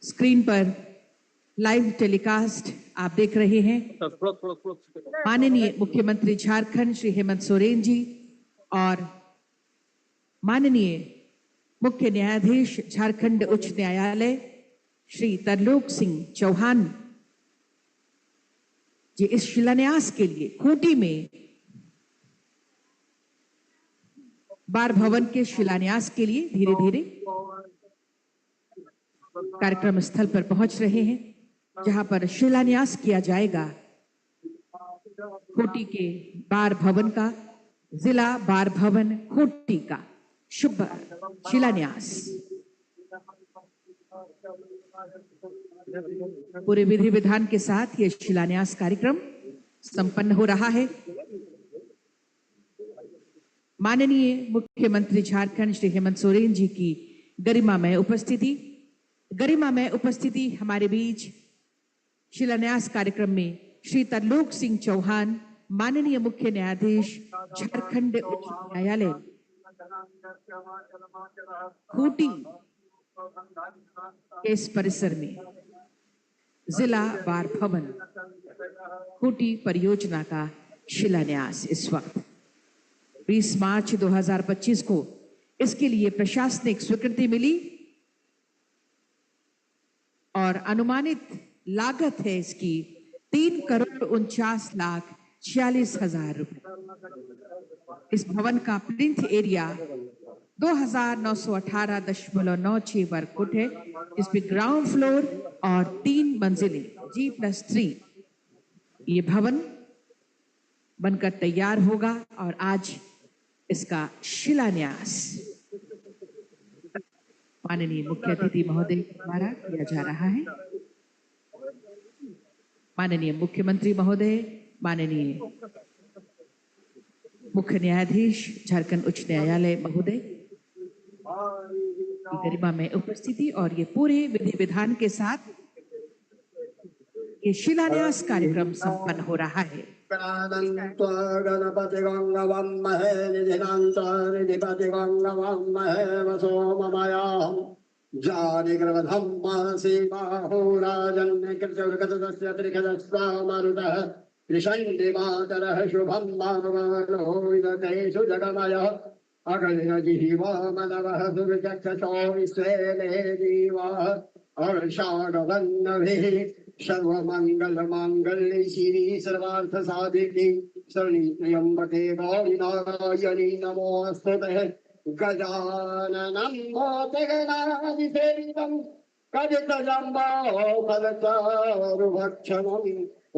Screen पर live telecast आप देख रहे हैं। माननीय मुख्यमंत्री झारखंड श्री हेमंत सोरेन जी और माननीय मुख्य न्यायाधीश झारखंड उच्च न्यायालय श्री तरलोक सिंह चौहान जी इस शिलान्यास के लिए खूंटी में बार भवन के शिलान्यास के लिए धीरे धीरे कार्यक्रम स्थल पर पहुंच रहे हैं, जहां पर शिलान्यास किया जाएगा खूंटी के बार भवन का, जिला बार भवन खूंटी का शुभ शिलान्यास। पूरे विधि विधान के साथ यह शिलान्यास कार्यक्रम संपन्न हो रहा है। माननीय मुख्यमंत्री झारखंड श्री हेमंत सोरेन जी की गरिमामय उपस्थिति हमारे बीच शिलान्यास कार्यक्रम में श्री तरलोक सिंह चौहान, माननीय मुख्य न्यायाधीश झारखंड उच्च न्यायालय खूंटी के इस परिसर में जिला बार भवन खूंटी परियोजना का शिलान्यास इस वक्त 20 मार्च 2025 को इसके लिए प्रशासनिक स्वीकृति मिली और अनुमानित लागत है इसकी 3,49,46,000 रुपए। इस भवन का प्लिंथ एरिया 2,918.96 वर्ग फुट है, जिसमें ग्राउंड फ्लोर और 3 मंजिलें G+3 ये भवन बनकर तैयार होगा और आज इसका शिलान्यास माननीय मुख्य अतिथि महोदय द्वारा किया जा रहा है। माननीय मुख्यमंत्री महोदय, माननीय मुख्य न्यायाधीश झारखंड उच्च न्यायालय महोदय की गरिमा में उपस्थिति और ये पूरे विधि विधान के साथ ये शिलान्यास कार्यक्रम संपन्न हो रहा है। गणपति गंगवम महे निधिपति गंगवम महे वसोमया जानि ग्रवधम्मा सीमाहो राजन्य कृतस्य त्रिखदस्वा मरुतः त्रिशैन्दिमातरः शुभं मानवो विदतेषु जगमयः अगलिन जिह्वा मनवः दुर्चक्षसो विश्वेने जीवाः अर्षाढवन्नभिः सर्वमंगल मांगल्ये शिवे सर्वार्थ साधिके शरण्ये त्र्यंबके गौरी नारायणी नमोस्तुते। गजाननं भूतगणाधिसेवितं कपितजम्बो फलचारुभक्षणम्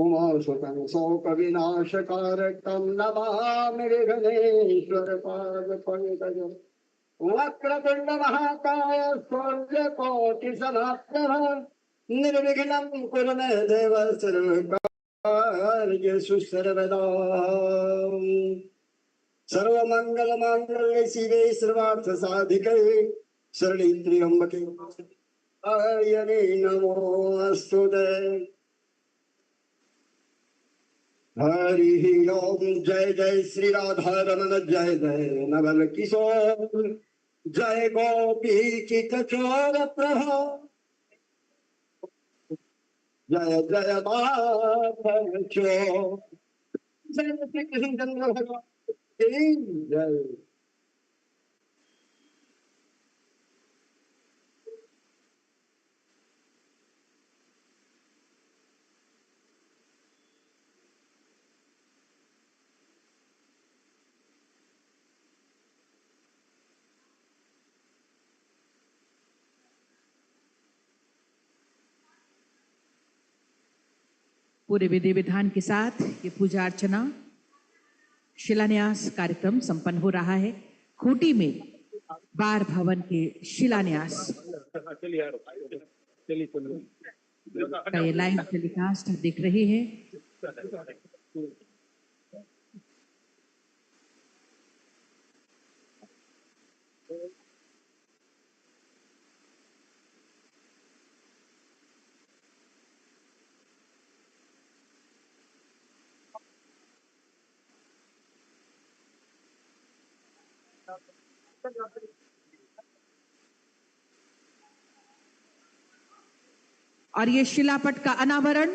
उमासुतं शोकविनाशकारकं नमामि विघ्नेश्वरपादपङ्कजम्। वक्रतुण्ड महाकाय सूर्यकोटिसमप्रभा निर्विघ्नं कुरु मे देव सर्वकार्येषु सर्वदा। सर्वमंगलमांगल्ये शिवे सर्वार्थ साधिके शरण्ये त्र्यंबके नारायणे नमोस्तुते। हरि ओम। जय जय श्री राधा रमण, जय जय नवल किशोर, जय गोपी चित चोर प्रभा, जय जय माधव चो, जय श्री कृष्ण चंद्र भगवान की जय। पूरे विधि विधान के साथ ये पूजा अर्चना शिलान्यास कार्यक्रम संपन्न हो रहा है। खूंटी में बार भवन के शिलान्यास का ये लाइव टेलीकास्ट देख रहे हैं। और ये शिलापट का अनावरण,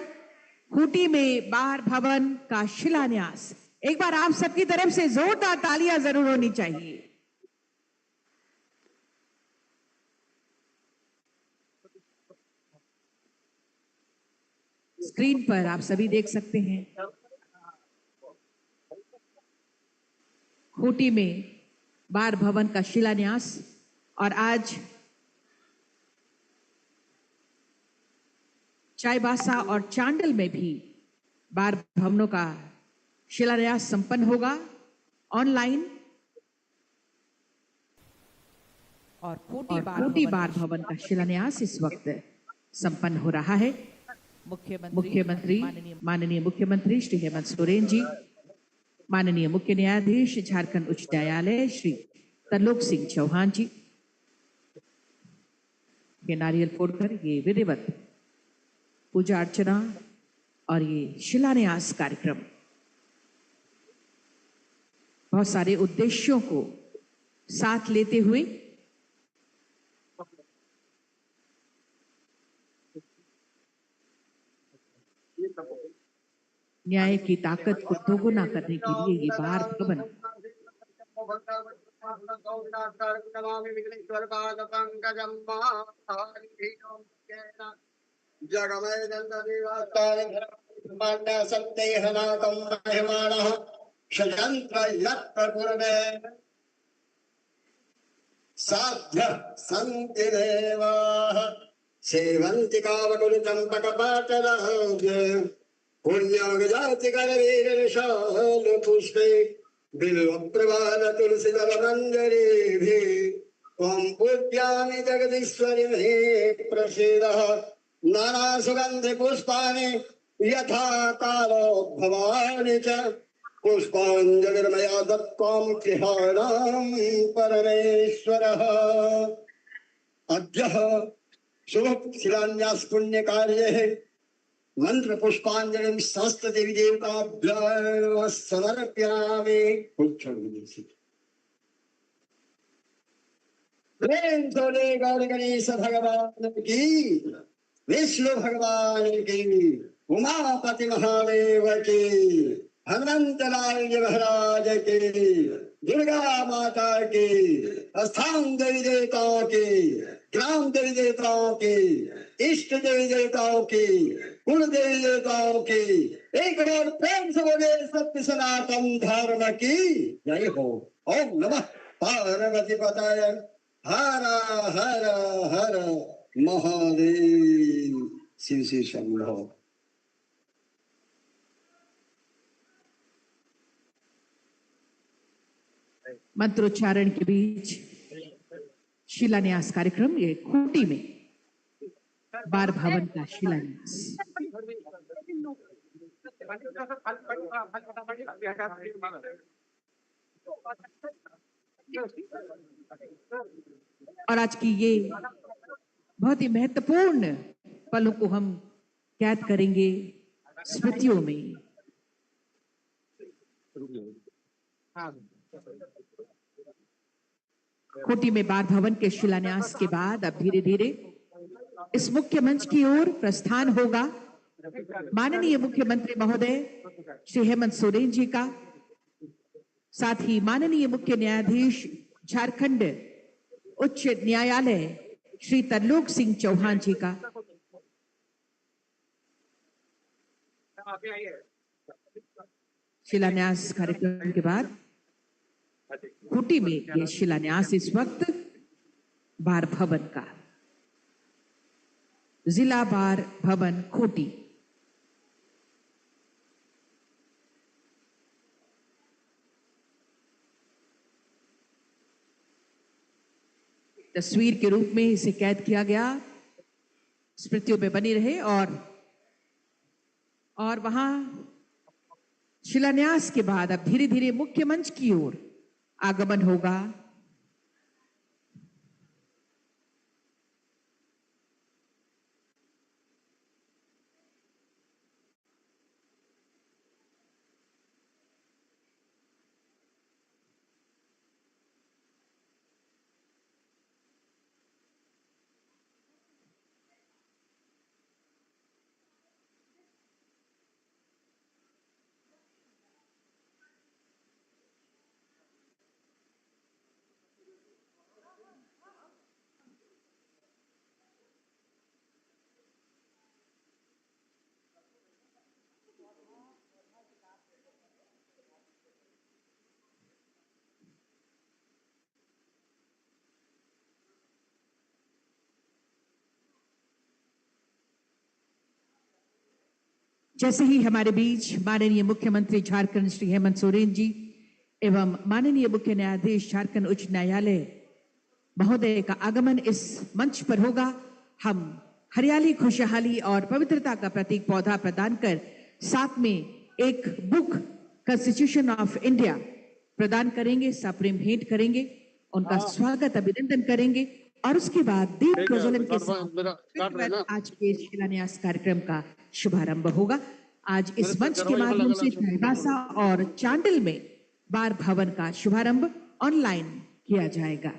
खूंटी में बार भवन का शिलान्यास। एक बार आप सबकी तरफ से जोरदार तालियां जरूर होनी चाहिए। स्क्रीन पर आप सभी देख सकते हैं, खूंटी में बार भवन का शिलान्यास। और आज चाईबासा और चांडल में भी बार भवनों का शिलान्यास संपन्न होगा ऑनलाइन। और खूंटी बार भवन का शिलान्यास इस वक्त संपन्न हो रहा है। मुख्यमंत्री माननीय मुख्यमंत्री श्री हेमंत सोरेन जी, माननीय मुख्य न्यायाधीश झारखंड उच्च न्यायालय श्री तरलोक सिंह चौहान जी के नारियल फोड़कर ये विधिवत पूजा अर्चना और ये शिलान्यास कार्यक्रम बहुत सारे उद्देश्यों को साथ लेते हुए न्याय की ताकत को दोगुना करने के लिए ये बार भवन साध्य सन्ति देवाः सेवन्ति कामकुलचम्पकपाटराज पुण्यागजाति करवीरशाल पुष्पे बिल्वप्रवाल तुलसीदल मंजरीभिः त्वं पूज्यामि जगदीश्वरि मे प्रसीदः नाना सुगन्धि पुष्पाणि यथा कालोद्भवानि च पुष्पाञ्जलिर्मया दत्त्वां गृहाणां परमेश्वरः अद्य शुभ शिलान्यास पुण्य कार्ये मंत्र पुष्पांजलि समस्त देवी देवताभ्यः समर्पयामि। प्रेम से गौर गणेश भगवान की, विष्णु भगवान की, उमापति महादेव की, हनुमंत लाल महाराज की, दुर्गा माता की, स्थान देवी देवताओं की, ग्राम देवी देवताओं की, इष्ट देवी देवताओं की, कुल देवी देवताओं की एक बार प्रेम से बोले सत्य सनातन धर्म की जय हो। ओम नमः पार्वती पताय हर हर हर महादेव। शिव शिव शंभो। मंत्रोच्चारण के बीच शिलान्यास कार्यक्रम, ये खूंटी में बार भवन का शिलान्यास। और आज की ये बहुत ही महत्वपूर्ण पलों को हम कैद करेंगे स्मृतियों में। खूंटी में बार भवन के शिलान्यास के बाद अब धीरे धीरे इस मुख्य मंच की ओर प्रस्थान होगा माननीय मुख्यमंत्री महोदय श्री हेमंत सोरेन जी का, साथ ही माननीय मुख्य न्यायाधीश झारखंड उच्च न्यायालय श्री तरलोक सिंह चौहान जी का। शिलान्यास कार्यक्रम के बाद खूंटी में ये शिलान्यास इस वक्त बार भवन का, जिला बार भवन खूंटी। तस्वीर के रूप में इसे कैद किया गया, स्मृतियों में बनी रहे। और वहां शिलान्यास के बाद अब धीरे धीरे मुख्य मंच की ओर आगमन होगा। जैसे ही हमारे बीच माननीय मुख्यमंत्री झारखंड श्री हेमंत सोरेन जी एवं माननीय मुख्य न्यायाधीश झारखंड उच्च न्यायालय महोदय का आगमन इस मंच पर होगा, हम हरियाली, खुशहाली और पवित्रता का प्रतीक पौधा प्रदान कर साथ में एक बुक कॉन्स्टिट्यूशन ऑफ इंडिया प्रदान करेंगे, सप्रेम भेंट करेंगे, उनका स्वागत अभिनंदन करेंगे और उसके बाद दीप प्रज्वलन के साथ आज के शिलान्यास कार्यक्रम का शुभारंभ होगा। आज इस मंच के माध्यम से चाईबासा और चांडिल में बार भवन का शुभारंभ ऑनलाइन किया जाएगा।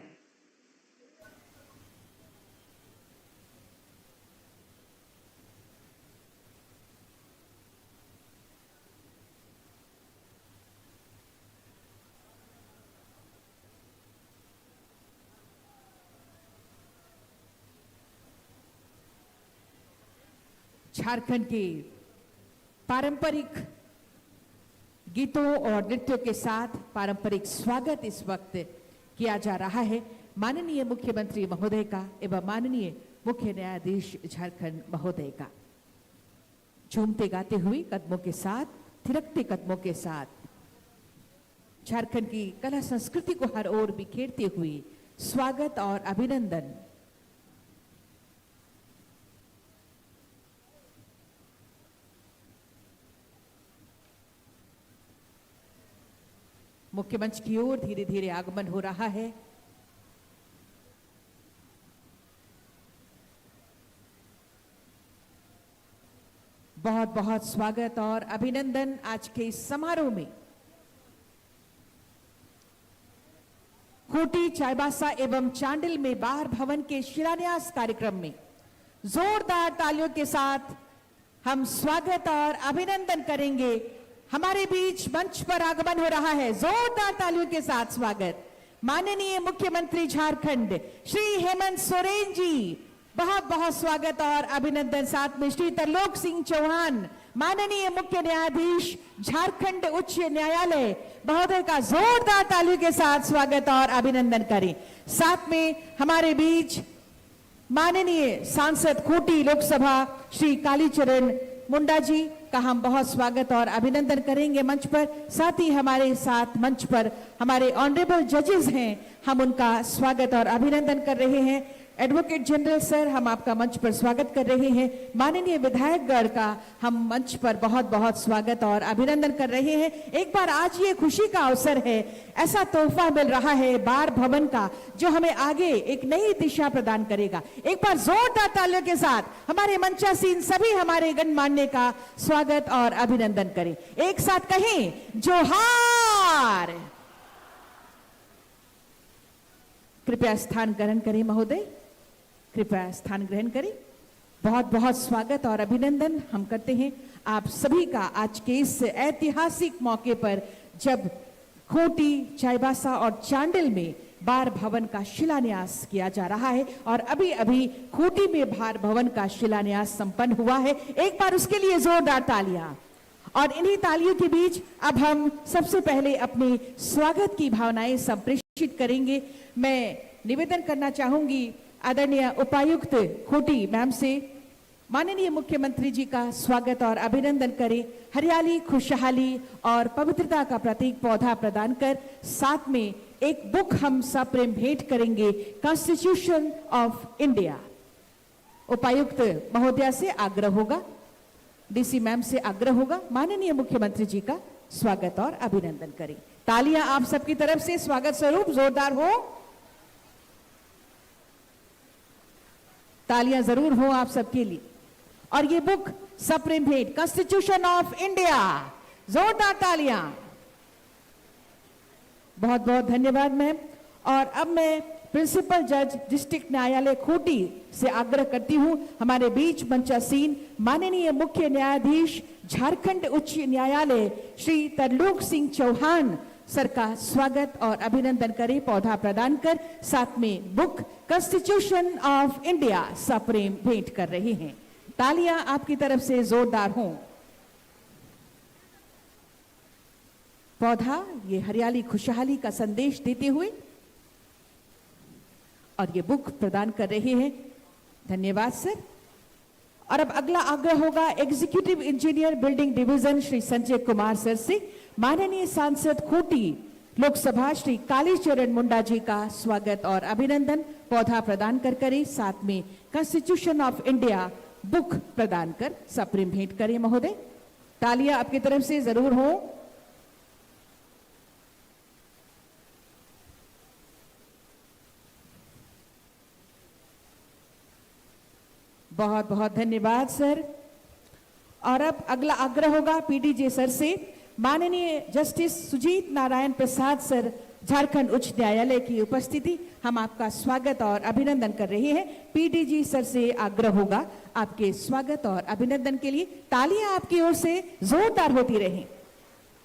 झारखंड के पारंपरिक गीतों और नृत्यों के साथ पारंपरिक स्वागत इस वक्त किया जा रहा है माननीय मुख्यमंत्री महोदय का एवं माननीय मुख्य न्यायाधीश झारखंड महोदय का। झूमते गाते हुए कदमों के साथ, थिरकते कदमों के साथ झारखंड की कला संस्कृति को हर ओर बिखेरते हुए स्वागत और अभिनंदन। मुख्य मंच की ओर धीरे धीरे आगमन हो रहा है। बहुत बहुत स्वागत और अभिनंदन आज के इस समारोह में। खूंटी, चाईबासा एवं चांडिल में बार भवन के शिलान्यास कार्यक्रम में जोरदार तालियों के साथ हम स्वागत और अभिनंदन करेंगे। हमारे बीच मंच पर आगमन हो रहा है, जोरदार तालियों के साथ स्वागत माननीय मुख्यमंत्री झारखंड श्री हेमंत सोरेन जी। बहुत बहुत स्वागत और अभिनंदन। साथ में श्री तरलोक सिंह चौहान माननीय मुख्य न्यायाधीश झारखंड उच्च न्यायालय महोदय का जोरदार तालियों के साथ स्वागत और अभिनंदन करें। साथ में हमारे बीच माननीय सांसद खूंटी लोकसभा श्री कालीचरण मुंडा जी का हम बहुत स्वागत और अभिनंदन करेंगे मंच पर। साथ ही हमारे साथ मंच पर हमारे ऑनरेबल जजेस हैं, हम उनका स्वागत और अभिनंदन कर रहे हैं। एडवोकेट जनरल सर, हम आपका मंच पर स्वागत कर रहे हैं। माननीय विधायकगण का हम मंच पर बहुत बहुत स्वागत और अभिनंदन कर रहे हैं। एक बार आज ये खुशी का अवसर है, ऐसा तोहफा मिल रहा है बार भवन का जो हमें आगे एक नई दिशा प्रदान करेगा। एक बार जोरदार तालियों के साथ हमारे मंचासीन सभी हमारे गणमान्य का स्वागत और अभिनंदन करें। एक साथ कहें जोहार। कृपया स्थान ग्रहण करें महोदय, कृपया स्थान ग्रहण करें। बहुत बहुत स्वागत और अभिनंदन हम करते हैं आप सभी का आज के इस ऐतिहासिक मौके पर, जब खूंटी, चाईबासा और चांडिल में बार भवन का शिलान्यास किया जा रहा है। और अभी अभी खूंटी में बार भवन का शिलान्यास संपन्न हुआ है। एक बार उसके लिए जोरदार तालियां। और इन्हीं तालियों के बीच अब हम सबसे पहले अपने स्वागत की भावनाएं संप्रेषित करेंगे। मैं निवेदन करना चाहूंगी आदरणीय उपायुक्त खूंटी मैम से, माननीय मुख्यमंत्री जी का स्वागत और अभिनंदन करें। हरियाली, खुशहाली और पवित्रता का प्रतीक पौधा प्रदान कर साथ में एक बुक हम सप्रेम भेंट करेंगे, कॉन्स्टिट्यूशन ऑफ इंडिया। उपायुक्त महोदया से आग्रह होगा, डीसी मैम से आग्रह होगा, माननीय मुख्यमंत्री जी का स्वागत और अभिनंदन करें। तालियां आप सबकी तरफ से स्वागत स्वरूप जोरदार हो, तालियां जरूर हो आप सबके लिए। और ये बुक सप्रेम भेंट कॉन्स्टिट्यूशन ऑफ इंडिया, जोरदार तालियां। बहुत बहुत धन्यवाद मैम। और अब मैं प्रिंसिपल जज डिस्ट्रिक्ट न्यायालय खूंटी से आग्रह करती हूं, हमारे बीच मंचासीन माननीय मुख्य न्यायाधीश झारखंड उच्च न्यायालय श्री तरलोक सिंह चौहान सर का स्वागत और अभिनंदन करें, पौधा प्रदान कर साथ में बुक कॉन्स्टिट्यूशन ऑफ इंडिया सप्रेम भेंट कर रहे हैं। तालियां आपकी तरफ से जोरदार हों। पौधा ये हरियाली, खुशहाली का संदेश देते हुए और ये बुक प्रदान कर रहे हैं। धन्यवाद सर। और अब अगला आग्रह होगा executive engineer building division Shri Sanjay Kumar sir से। माननीय सांसद खूंटी लोकसभा श्री कालीचरण मुंडा जी का स्वागत और अभिनंदन पौधा प्रदान कर करें, साथ में कॉन्स्टिट्यूशन ऑफ इंडिया बुक प्रदान कर सप्रेम भेंट करें महोदय। तालियां आपकी तरफ से जरूर हो। बहुत बहुत धन्यवाद सर। और अब अगला आग्रह होगा पीडीजे सर से। माननीय जस्टिस सुजीत नारायण प्रसाद सर झारखंड उच्च न्यायालय की उपस्थिति, हम आपका स्वागत और अभिनंदन कर रहे हैं। पीडीजी सर से आग्रह होगा आपके स्वागत और अभिनंदन के लिए तालियां आपकी ओर से जोरदार होती रहें।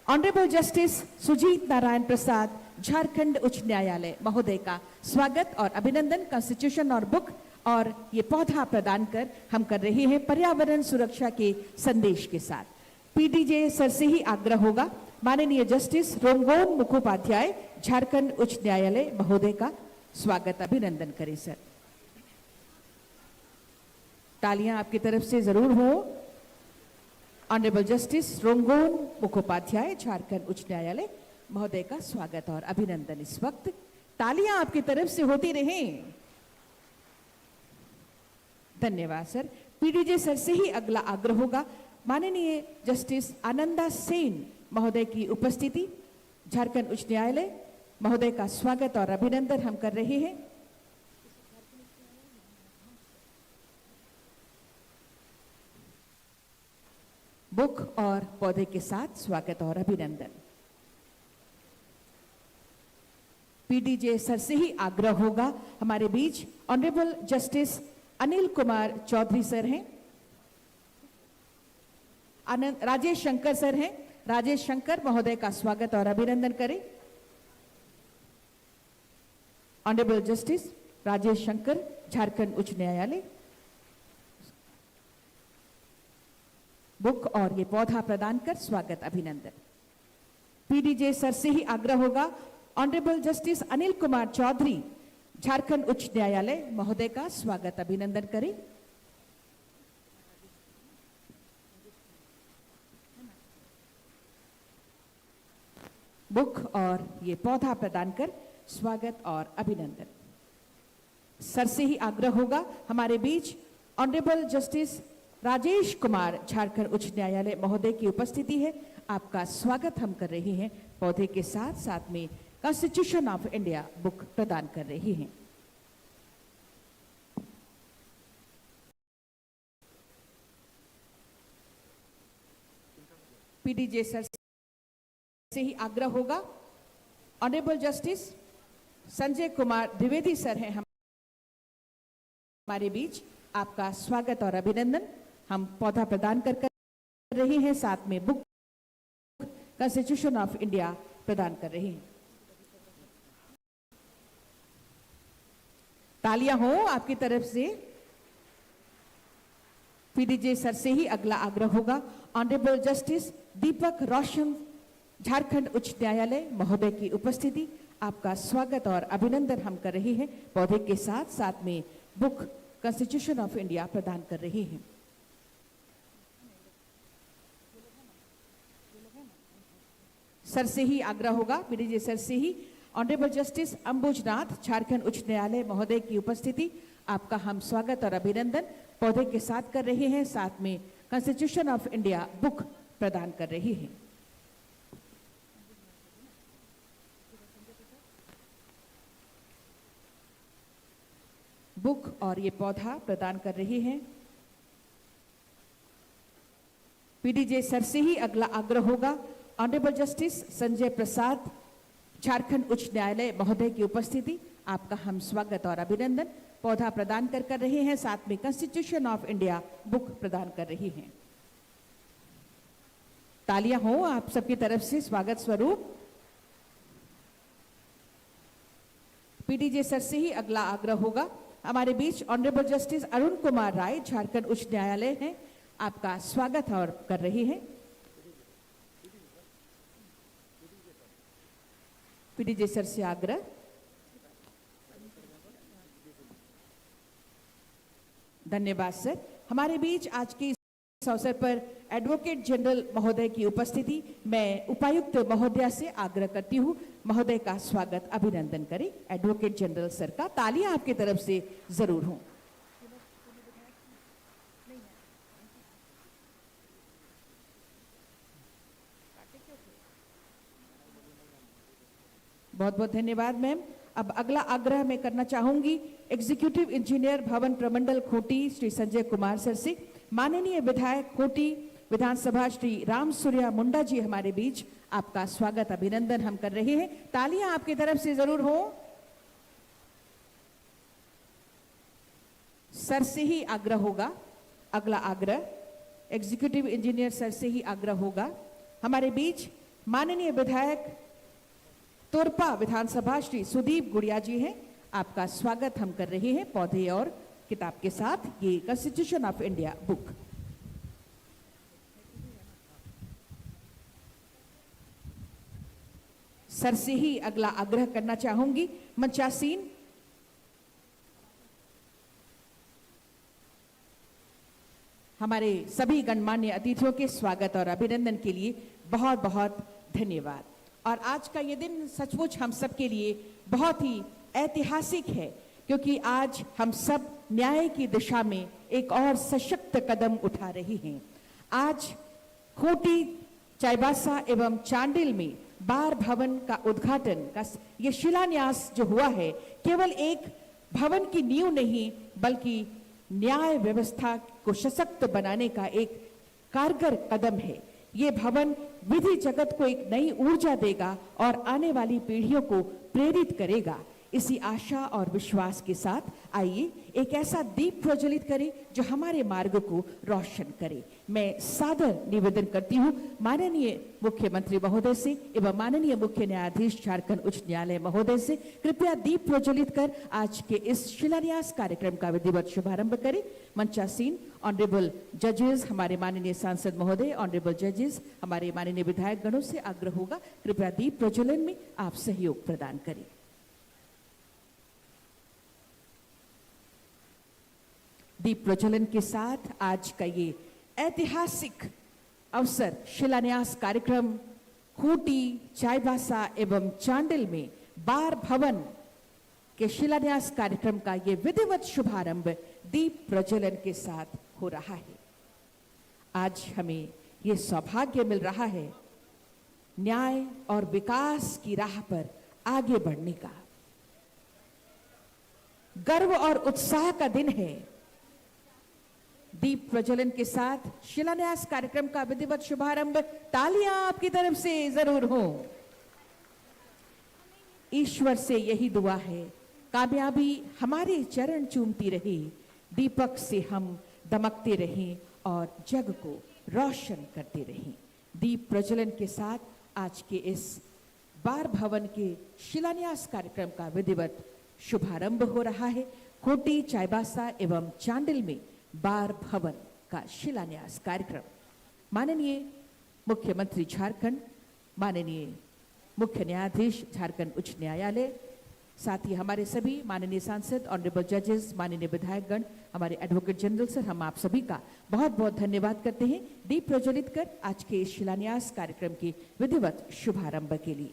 ऑनरेबल जस्टिस सुजीत नारायण प्रसाद झारखंड उच्च न्यायालय महोदय का स्वागत और अभिनंदन कॉन्स्टिट्यूशन और बुक और ये पौधा प्रदान कर हम कर रहे हैं पर्यावरण सुरक्षा के संदेश के साथ। पीडीजे सर से ही आग्रह होगा माननीय जस्टिस रोंगोन मुखोपाध्याय झारखंड उच्च न्यायालय महोदय का स्वागत अभिनंदन करें सर। तालियां आपकी तरफ से जरूर हो। ऑनरेबल जस्टिस रोंगोन मुखोपाध्याय झारखंड उच्च न्यायालय महोदय का स्वागत और अभिनंदन इस वक्त। तालियां आपकी तरफ से होती रहें। धन्यवाद सर। पीडीजे सर से ही अगला आग्रह होगा माननीय जस्टिस आनंदा सेन महोदय की उपस्थिति, झारखंड उच्च न्यायालय महोदय का स्वागत और अभिनंदन हम कर रहे हैं। बुक और पौधे के साथ स्वागत और अभिनंदन। पीडीजे सर से ही आग्रह होगा हमारे बीच honourable justice Anil Kumar Chaudhary sir हैं, राजेश शंकर सर हैं, राजेश शंकर महोदय का स्वागत और अभिनंदन करें। ऑनरेबल जस्टिस राजेश शंकर झारखंड उच्च न्यायालय बुक और ये पौधा प्रदान कर स्वागत अभिनंदन। पीडीजे सर से ही आग्रह होगा ऑनरेबल जस्टिस अनिल कुमार चौधरी झारखंड उच्च न्यायालय महोदय का स्वागत अभिनंदन करें। बुक और ये पौधा प्रदान कर स्वागत और अभिनंदन। सर से ही आग्रह होगा हमारे बीच ऑनरेबल जस्टिस राजेश कुमार झारखंड उच्च न्यायालय महोदय की उपस्थिति है, आपका स्वागत हम कर रहे हैं पौधे के साथ, साथ में कॉन्स्टिट्यूशन ऑफ इंडिया बुक प्रदान कर रहे हैं। पीडीजे सर से ही आग्रह होगा honourable justice Sanjay Kumar Dwivedi sir हैं हमारे बीच, आपका स्वागत और अभिनंदन हम पौधा प्रदान कर रहे हैं, साथ में बुक कॉन्स्टिट्यूशन ऑफ इंडिया प्रदान कर रहे हैं। तालियां हो आपकी तरफ से। पीडीजे सर से ही अगला आग्रह होगा ऑनरेबल जस्टिस दीपक रोशन झारखंड उच्च न्यायालय महोदय की उपस्थिति, आपका स्वागत और अभिनंदन हम कर रहे हैं पौधे के साथ, साथ में बुक कॉन्स्टिट्यूशन ऑफ इंडिया प्रदान कर रहे हैं। सर से ही आग्रह होगा पीडीजे सर से ही ऑनरेबल जस्टिस अंबुजनाथ झारखंड उच्च न्यायालय महोदय की उपस्थिति, आपका हम स्वागत और अभिनंदन पौधे के साथ कर रहे हैं, साथ में कॉन्स्टिट्यूशन ऑफ इंडिया बुक प्रदान कर रहे हैं। बुक और ये पौधा प्रदान कर रहे हैं। पीडीजे सर से ही अगला आग्रह होगा ऑनरेबल जस्टिस संजय प्रसाद झारखंड उच्च न्यायालय महोदय की उपस्थिति, आपका हम स्वागत और अभिनंदन पौधा प्रदान कर रहे हैं, साथ में कॉन्स्टिट्यूशन ऑफ इंडिया बुक प्रदान कर रही हैं। तालियां हो आप सबकी तरफ से स्वागत स्वरूप। पीडीजे सर से ही अगला आग्रह होगा हमारे बीच ऑनरेबल जस्टिस अरुण कुमार राय झारखंड उच्च न्यायालय हैं, आपका स्वागत और कर रहे हैं। पीडीजे सर से आग्रह। धन्यवाद सर। हमारे बीच आज के इस अवसर पर एडवोकेट जनरल महोदय की उपस्थिति मैं उपायुक्त महोदया से आग्रह करती हूँ, महोदय का स्वागत अभिनंदन करें। एडवोकेट जनरल सर का तालियां आपकी तरफ से जरूर हों। बहुत बहुत धन्यवाद मैम। अब अगला आग्रह मैं करना चाहूंगी एग्जीक्यूटिव इंजीनियर भवन प्रमंडल खूंटी श्री संजय कुमार सर से। माननीय विधायक खूंटी विधानसभा श्री राम सूर्या मुंडा जी हमारे बीच, आपका स्वागत अभिनंदन हम कर रहे हैं। तालियां आपकी तरफ से जरूर हो। सर से ही आग्रह होगा, अगला आग्रह एग्जीक्यूटिव इंजीनियर सर से ही आग्रह होगा। हमारे बीच माननीय विधायक तोरपा विधानसभा श्री सुदीप गुड़िया जी हैं, आपका स्वागत हम कर रहे हैं पौधे और किताब के साथ। ये constitution of India book. Sir से ही अगला आग्रह करना चाहूंगी। मंचासीन हमारे सभी गणमान्य अतिथियों के स्वागत और अभिनंदन के लिए बहुत बहुत धन्यवाद। और आज का ये दिन सचमुच हम सब के लिए बहुत ही ऐतिहासिक है, क्योंकि आज हम सब न्याय की दिशा में एक और सशक्त कदम उठा रहे हैं। आज खूंटी, चाईबासा एवं चांडिल में बार भवन का उद्घाटन का ये शिलान्यास जो हुआ है, केवल एक भवन की नींव नहीं बल्कि न्याय व्यवस्था को सशक्त बनाने का एक कारगर कदम है। ये भवन विधि जगत को एक नई ऊर्जा देगा और आने वाली पीढ़ियों को प्रेरित करेगा। इसी आशा और विश्वास के साथ आइए एक ऐसा दीप प्रज्वलित करें जो हमारे मार्ग को रोशन करे। मैं सादर निवेदन करती हूँ माननीय मुख्यमंत्री महोदय से एवं माननीय मुख्य न्यायाधीश झारखंड उच्च न्यायालय महोदय से, कृपया दीप प्रज्वलित कर आज के इस शिलान्यास कार्यक्रम का विधिवत शुभारंभ करें। मंचासीन ऑनरेबल जजेस, हमारे माननीय सांसद महोदय, ऑनरेबल जजेस, हमारे माननीय विधायक गणों से आग्रह होगा, कृपया दीप प्रज्वलन में आप सहयोग प्रदान करें। दीप प्रज्वलन के साथ आज का ये ऐतिहासिक अवसर शिलान्यास कार्यक्रम खूंटी, चाईबासा एवं चांडिल में बार भवन के शिलान्यास कार्यक्रम का ये विधिवत शुभारंभ दीप प्रज्वलन के साथ हो रहा है। आज हमें ये सौभाग्य मिल रहा है न्याय और विकास की राह पर आगे बढ़ने का। गर्व और उत्साह का दिन है। दीप प्रज्वलन के साथ शिलान्यास कार्यक्रम का विधिवत शुभारंभ, तालियां आपकी तरफ से जरूर हो। ईश्वर से यही दुआ है, कामयाबी हमारे चरण चूमती रहे, दीपक से हम दमकते रहें और जग को रोशन करते रहें। दीप प्रज्वलन के साथ आज के इस बार भवन के शिलान्यास कार्यक्रम का विधिवत शुभारंभ हो रहा है। खूंटी, चाईबासा एवं चांडिल में बार भवन का शिलान्यास कार्यक्रम माननीय मुख्यमंत्री झारखंड, माननीय मुख्य न्यायाधीश झारखंड उच्च न्यायालय, साथ ही हमारे सभी माननीय सांसद, ऑनरेबल जजेस, माननीय विधायकगण, हमारे एडवोकेट जनरल सर, हम आप सभी का बहुत बहुत धन्यवाद करते हैं दीप प्रज्वलित कर आज के इस शिलान्यास कार्यक्रम के विधिवत शुभारंभ के लिए।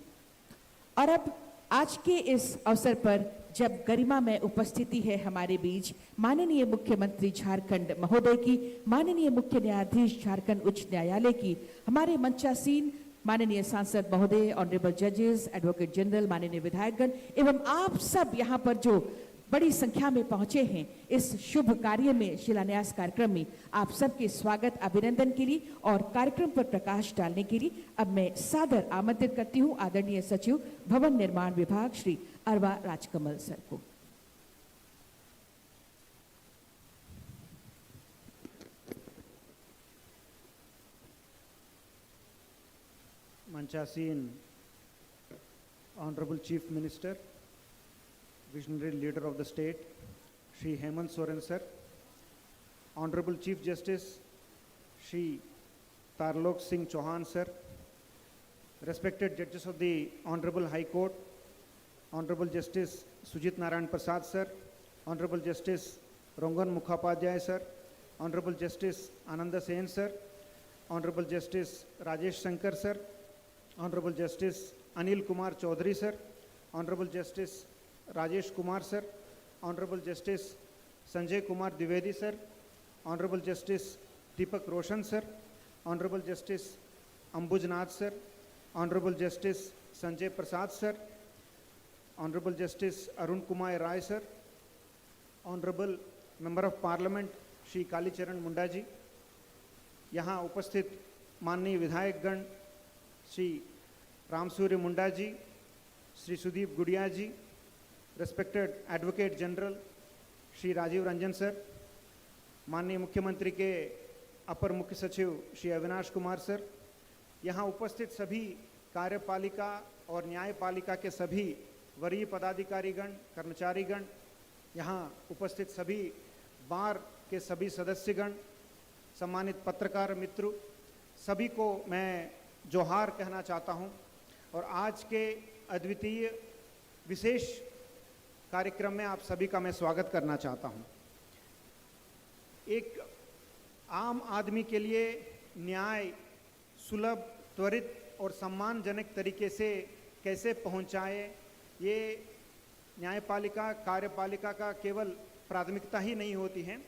और अब आज के इस अवसर पर जब गरिमा में उपस्थिति है हमारे बीच माननीय मुख्यमंत्री झारखंड महोदय की, माननीय मुख्य न्यायाधीश झारखंड उच्च न्यायालय की, हमारे मंचासीन माननीय सांसद महोदय, ऑनरेबल जजेस, एडवोकेट जनरल, माननीय विधायकगण एवं आप सब यहाँ पर जो बड़ी संख्या में पहुंचे हैं इस शुभ कार्य में, शिलान्यास कार्यक्रम में, आप सबके स्वागत अभिनंदन के लिए और कार्यक्रम पर प्रकाश डालने के लिए अब मैं सादर आमंत्रित करती हूँ आदरणीय सचिव भवन निर्माण विभाग श्री अरवा राजकमल सर को। Manchasin, Honorable Chief Minister, Visionary Leader of the State, Shri Hemant Soren sir, Honorable Chief Justice, Shri Tarlok Singh Chauhan sir, respected judges of the Honorable High Court, Honorable Justice Sujit Narayan Prasad sir, Honorable Justice Rongan Mukhopadhyay sir, Honorable Justice Ananda Sen sir, Honorable Justice Rajesh Shankar sir, Honorable Justice Anil Kumar Chaudhary sir, Honorable Justice Rajesh Kumar sir, Honorable Justice Sanjay Kumar Dwivedi sir, Honorable Justice Deepak Roshan sir, Honorable Justice Ambuj Nath sir, Honorable Justice Sanjay Prasad sir, Honorable Justice Arun Kumar Rai sir, Honorable Member of Parliament Shri Kalicharan Munda ji, यहाँ उपस्थित माननीय विधायकगण Shri रामसूर्य Munda ji, Shri Sudeep Gudiya ji, respected advocate general Shri Rajiv Ranjan sir, माननीय मुख्यमंत्री के अपर मुख्य सचिव Shri Avinash Kumar sir, यहाँ उपस्थित सभी कार्यपालिका और न्यायपालिका के सभी वरीय पदाधिकारीगण, कर्मचारीगण, यहाँ उपस्थित सभी बार के सभी सदस्यगण, सम्मानित पत्रकार मित्र, सभी को मैं जोहार कहना चाहता हूं और आज के अद्वितीय विशेष कार्यक्रम में आप सभी का मैं स्वागत करना चाहता हूं। एक आम आदमी के लिए न्याय सुलभ, त्वरित और सम्मानजनक तरीके से कैसे पहुंचाए, ये न्यायपालिका, कार्यपालिका का केवल प्राथमिकता ही नहीं होती है,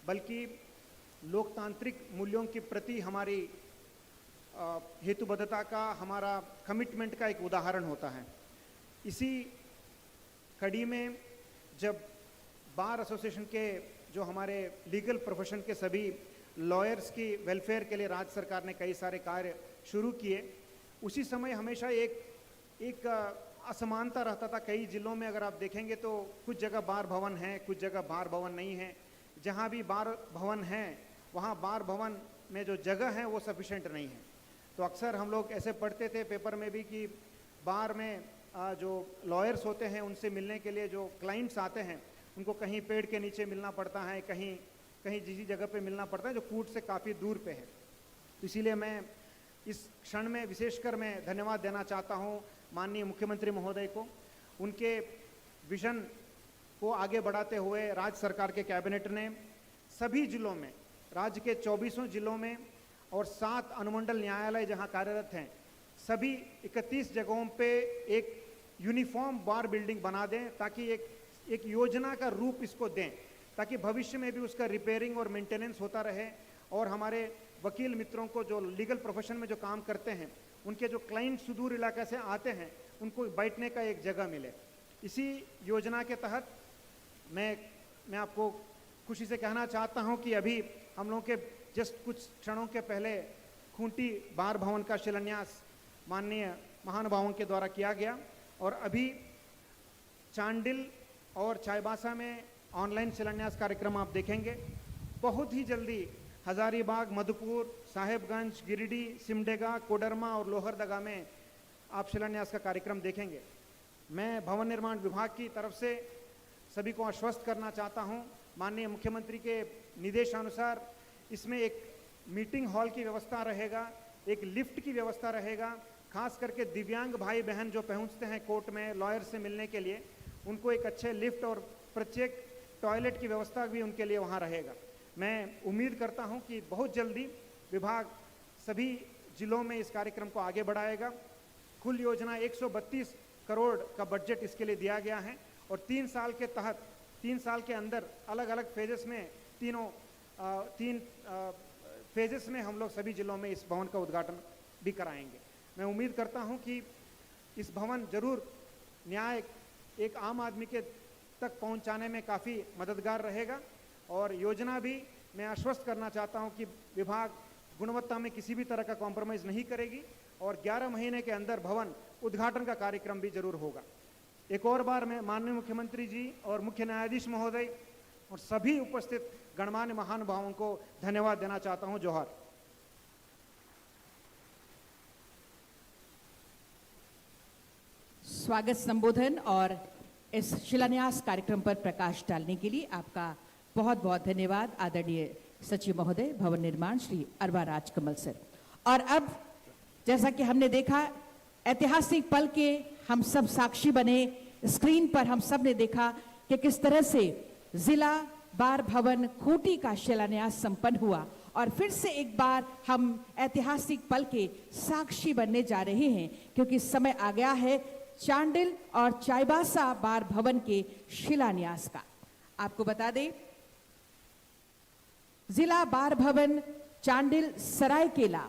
बल्कि लोकतांत्रिक मूल्यों के प्रति हमारी हेतुबद्धता का, हमारा कमिटमेंट का एक उदाहरण होता है। इसी कड़ी में जब बार एसोसिएशन के जो हमारे लीगल प्रोफेशन के सभी लॉयर्स की वेलफेयर के लिए राज्य सरकार ने कई सारे कार्य शुरू किए, उसी समय हमेशा एक असमानता रहता था। कई जिलों में अगर आप देखेंगे तो कुछ जगह बार भवन है, कुछ जगह बार भवन नहीं है। जहाँ भी बार भवन है वहाँ बार भवन में जो जगह है वो सफिशेंट नहीं है। तो अक्सर हम लोग ऐसे पढ़ते थे पेपर में भी कि बार में जो लॉयर्स होते हैं उनसे मिलने के लिए जो क्लाइंट्स आते हैं उनको कहीं पेड़ के नीचे मिलना पड़ता है, कहीं जिसी जगह पे मिलना पड़ता है जो कोर्ट से काफ़ी दूर पे है। तो इसीलिए मैं इस क्षण में विशेषकर मैं धन्यवाद देना चाहता हूँ माननीय मुख्यमंत्री महोदय को। उनके विजन को आगे बढ़ाते हुए राज्य सरकार के कैबिनेट ने सभी जिलों में, राज्य के 24 जिलों में और 7 अनुमंडल न्यायालय जहां कार्यरत हैं, सभी 31 जगहों पे एक यूनिफॉर्म बार बिल्डिंग बना दें, ताकि एक योजना का रूप इसको दें, ताकि भविष्य में भी उसका रिपेयरिंग और मेंटेनेंस होता रहे और हमारे वकील मित्रों को जो लीगल प्रोफेशन में जो काम करते हैं, उनके जो क्लाइंट सुदूर इलाके से आते हैं, उनको बैठने का एक जगह मिले। इसी योजना के तहत मैं आपको खुशी से कहना चाहता हूं कि अभी हम लोगों के जस्ट कुछ क्षणों के पहले खूंटी बार भवन का शिलान्यास माननीय महानुभावों के द्वारा किया गया और अभी चांडिल और चाईबासा में ऑनलाइन शिलान्यास कार्यक्रम आप देखेंगे। बहुत ही जल्दी हजारीबाग, मधुपुर, साहेबगंज, गिरिडीह, सिमडेगा, कोडरमा और लोहरदगा में आप शिलान्यास का कार्यक्रम देखेंगे। मैं भवन निर्माण विभाग की तरफ से सभी को आश्वस्त करना चाहता हूं, माननीय मुख्यमंत्री के निर्देशानुसार इसमें एक मीटिंग हॉल की व्यवस्था रहेगा, एक लिफ्ट की व्यवस्था रहेगा। खास करके दिव्यांग भाई बहन जो पहुंचते हैं कोर्ट में लॉयर से मिलने के लिए, उनको एक अच्छे लिफ्ट और प्रत्येक टॉयलेट की व्यवस्था भी उनके लिए वहां रहेगा। मैं उम्मीद करता हूं कि बहुत जल्दी विभाग सभी जिलों में इस कार्यक्रम को आगे बढ़ाएगा। कुल योजना 132 करोड़ का बजट इसके लिए दिया गया है और 3 साल के तहत 3 साल के अंदर अलग अलग फेजेस में तीन फेजेस में हम लोग सभी जिलों में इस भवन का उद्घाटन भी कराएंगे। मैं उम्मीद करता हूं कि इस भवन जरूर न्याय एक आम आदमी के तक पहुंचाने में काफ़ी मददगार रहेगा और योजना भी मैं आश्वस्त करना चाहता हूं कि विभाग गुणवत्ता में किसी भी तरह का कॉम्प्रोमाइज़ नहीं करेगी और 11 महीने के अंदर भवन उद्घाटन का कार्यक्रम भी जरूर होगा। एक और बार मैं माननीय मुख्यमंत्री जी और मुख्य न्यायाधीश महोदय और सभी उपस्थित गणमान्य महानुभावों को धन्यवाद देना चाहता हूं। जोहार। स्वागत संबोधन और इस शिलान्यास कार्यक्रम पर प्रकाश डालने के लिए आपका बहुत बहुत धन्यवाद आदरणीय सचिव महोदय भवन निर्माण श्री अरवा राजकमल सर। और अब जैसा कि हमने देखा ऐतिहासिक पल के हम सब साक्षी बने, स्क्रीन पर हम सब ने देखा कि किस तरह से जिला बार भवन खूंटी का शिलान्यास संपन्न हुआ और फिर से एक बार हम ऐतिहासिक पल के साक्षी बनने जा रहे हैं, क्योंकि समय आ गया है चांडिल और चाईबासा बार भवन के शिलान्यास का। आपको बता दें, जिला बार भवन चांडिल सरायकेला,